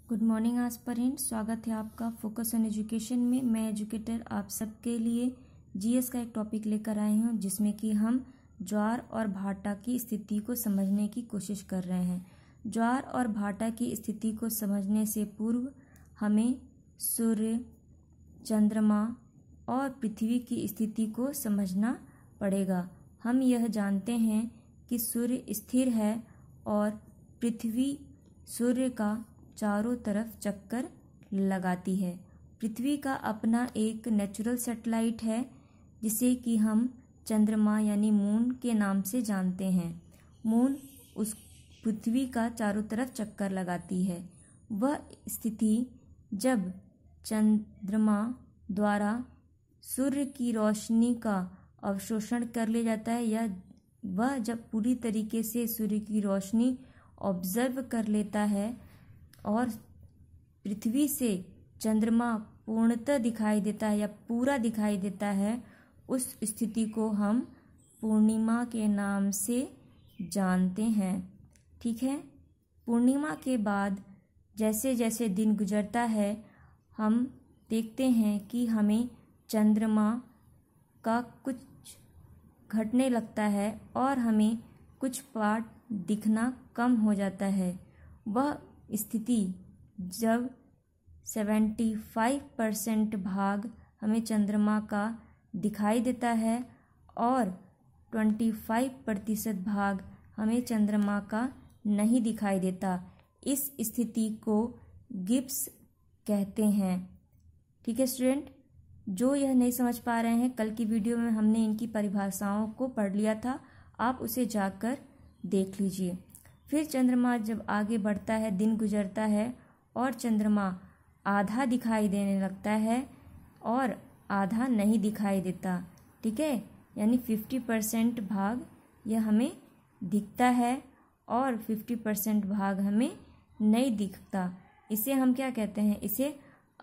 Good morning aspirant, स्वागत है आपका फोकस ऑन एजुकेशन में। मैं एजुकेटर आप सबके लिए जीएस का एक टॉपिक लेकर आई हूँ जिसमें कि हम ज्वार और भाटा की स्थिति को समझने की कोशिश कर रहे हैं। ज्वार और भाटा की स्थिति को समझने से पूर्व हमें सूर्य, चंद्रमा और पृथ्वी की स्थिति को समझना पड़ेगा। हम यह जानते हैं कि सूर्य स्थिर है और पृथ्वी सूर्य का चारों तरफ चक्कर लगाती है। पृथ्वी का अपना एक नेचुरल सैटेलाइट है जिसे कि हम चंद्रमा यानी मून के नाम से जानते हैं। मून उस पृथ्वी का चारों तरफ चक्कर लगाती है। वह स्थिति जब चंद्रमा द्वारा सूर्य की रोशनी का अवशोषण कर लिया जाता है या वह जब पूरी तरीके से सूर्य की रोशनी ऑब्जर्व कर लेता है और पृथ्वी से चंद्रमा पूर्णतः दिखाई देता है या पूरा दिखाई देता है, उस स्थिति को हम पूर्णिमा के नाम से जानते हैं। ठीक है। पूर्णिमा के बाद जैसे जैसे दिन गुजरता है हम देखते हैं कि हमें चंद्रमा का कुछ घटने लगता है और हमें कुछ पार्ट दिखना कम हो जाता है। वह स्थिति जब 75% भाग हमें चंद्रमा का दिखाई देता है और 25% भाग हमें चंद्रमा का नहीं दिखाई देता, इस स्थिति को गिब्स कहते हैं। ठीक है स्टूडेंट, जो यह नहीं समझ पा रहे हैं, कल की वीडियो में हमने इनकी परिभाषाओं को पढ़ लिया था, आप उसे जाकर देख लीजिए। फिर चंद्रमा जब आगे बढ़ता है, दिन गुजरता है और चंद्रमा आधा दिखाई देने लगता है और आधा नहीं दिखाई देता। ठीक है, यानी 50% भाग यह हमें दिखता है और 50% भाग हमें नहीं दिखता। इसे हम क्या कहते हैं? इसे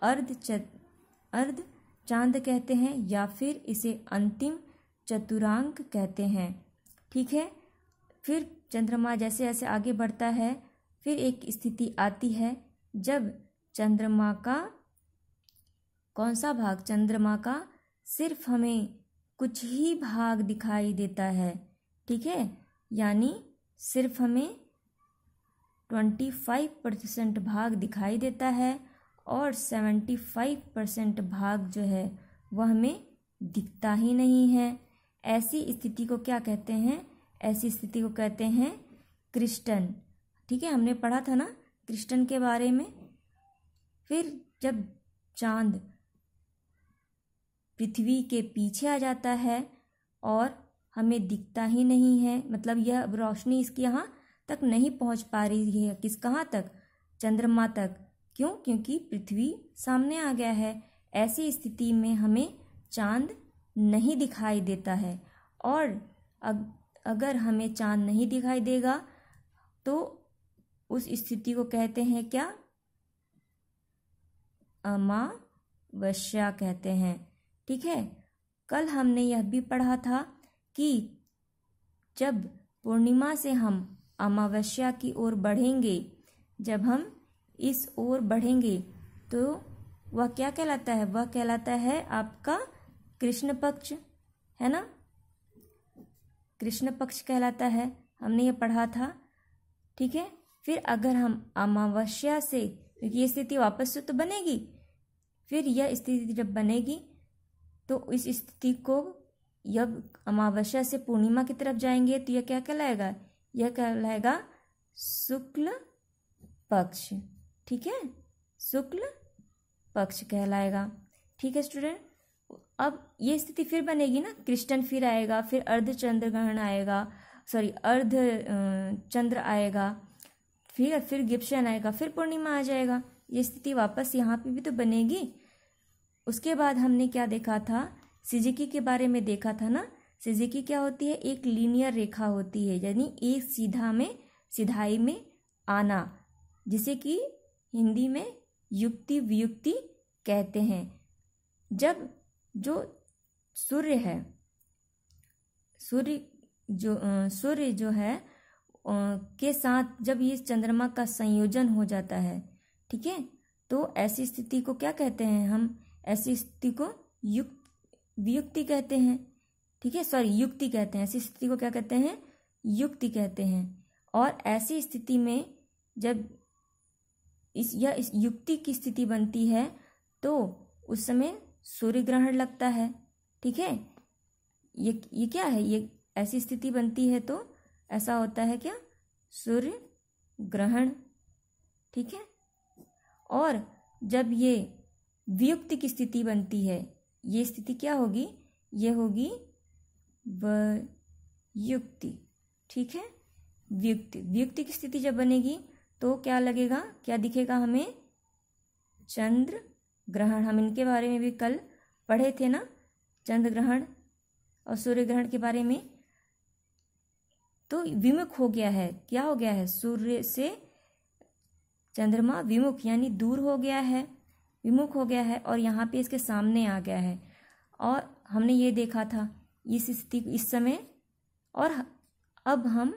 अर्ध चांद कहते हैं या फिर इसे अंतिम चतुर्थांश कहते हैं। ठीक है। फिर चंद्रमा जैसे जैसे आगे बढ़ता है, फिर एक स्थिति आती है जब चंद्रमा का कौन सा भाग? चंद्रमा का सिर्फ हमें कुछ ही भाग दिखाई देता है। ठीक है, यानी सिर्फ हमें 25% भाग दिखाई देता है और 75% भाग जो है वह हमें दिखता ही नहीं है। ऐसी स्थिति को क्या कहते हैं? ऐसी स्थिति को कहते हैं क्रिस्टन। ठीक है, हमने पढ़ा था ना क्रिस्टन के बारे में। फिर जब चांद पृथ्वी के पीछे आ जाता है और हमें दिखता ही नहीं है, मतलब यह रोशनी इसकी यहाँ तक नहीं पहुँच पा रही है। कहाँ तक? चंद्रमा तक। क्यों? क्योंकि पृथ्वी सामने आ गया है। ऐसी स्थिति में हमें चांद नहीं दिखाई देता है और अगर हमें चांद नहीं दिखाई देगा तो उस स्थिति को कहते हैं क्या? अमावस्या कहते हैं। ठीक है, कल हमने यह भी पढ़ा था कि जब पूर्णिमा से हम अमावस्या की ओर बढ़ेंगे, जब हम इस ओर बढ़ेंगे तो वह क्या कहलाता है? वह कहलाता है आपका कृष्ण पक्ष, है ना? कृष्ण पक्ष कहलाता है, हमने ये पढ़ा था। ठीक है, फिर अगर हम अमावस्या से, क्योंकि ये स्थिति वापस से तो बनेगी, फिर यह स्थिति जब बनेगी तो इस स्थिति को जब अमावस्या से पूर्णिमा की तरफ जाएंगे तो यह क्या कहलाएगा? यह कहलाएगा शुक्ल पक्ष। ठीक है, शुक्ल पक्ष कहलाएगा। ठीक है स्टूडेंट, अब ये स्थिति फिर बनेगी ना, क्रिस्टन फिर आएगा, फिर अर्ध चंद्र ग्रहण आएगा, अर्ध चंद्र आएगा, फिर गिब्सन आएगा, फिर पूर्णिमा आ जाएगा। ये स्थिति वापस यहाँ पे भी तो बनेगी। उसके बाद हमने क्या देखा था? सिजिकी के बारे में देखा था ना। सिजिकी क्या होती है? एक लीनियर रेखा होती है, यानी एक सीधाई में आना, जिसे कि हिंदी में युक्ति वियुक्ति कहते हैं। जब जो सूर्य है, सूर्य जो है के साथ जब ये चंद्रमा का संयोजन हो जाता है, ठीक है। तो ऐसी स्थिति को क्या कहते हैं हम? ऐसी स्थिति को वियुक्ति कहते हैं, ठीक है, सॉरी युक्ति कहते हैं। ऐसी स्थिति को क्या कहते हैं? युक्ति कहते हैं। और ऐसी स्थिति में जब इस युक्ति की स्थिति बनती है तो उस समय सूर्य ग्रहण लगता है, ठीक है। ये क्या है? ये ऐसी स्थिति बनती है तो ऐसा होता है क्या? सूर्य ग्रहण, ठीक है। और जब ये वियुक्ति की स्थिति बनती है, ये स्थिति क्या होगी? ये होगी वियुक्ति, ठीक है। वियुक्ति की स्थिति जब बनेगी तो क्या लगेगा, क्या दिखेगा हमें? चंद्र ग्रहण। हम इनके बारे में भी कल पढ़े थे ना, चंद्र ग्रहण और सूर्य ग्रहण के बारे में। तो विमुख हो गया है, क्या हो गया है? सूर्य से चंद्रमा विमुख यानी दूर हो गया है, विमुख हो गया है और यहाँ पे इसके सामने आ गया है। और हमने ये देखा था इस स्थिति इस समय। और अब हम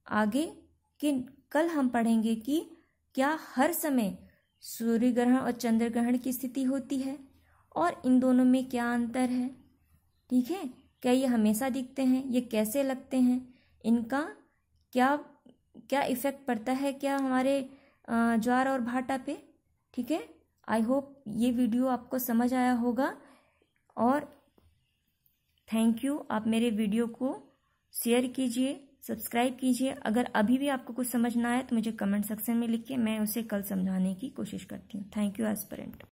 आगे के कल हम पढ़ेंगे कि क्या हर समय सूर्य ग्रहण और चंद्र ग्रहण की स्थिति होती है और इन दोनों में क्या अंतर है, ठीक है। क्या ये हमेशा दिखते हैं? ये कैसे लगते हैं? इनका क्या क्या इफेक्ट पड़ता है क्या हमारे ज्वार और भाटा पे, ठीक है। आई होप ये वीडियो आपको समझ आया होगा और थैंक यू। आप मेरे वीडियो को शेयर कीजिए, सब्सक्राइब कीजिए। अगर अभी भी आपको कुछ समझ ना आए तो मुझे कमेंट सेक्शन में लिखिए, मैं उसे कल समझाने की कोशिश करती हूँ। Thank you aspirant.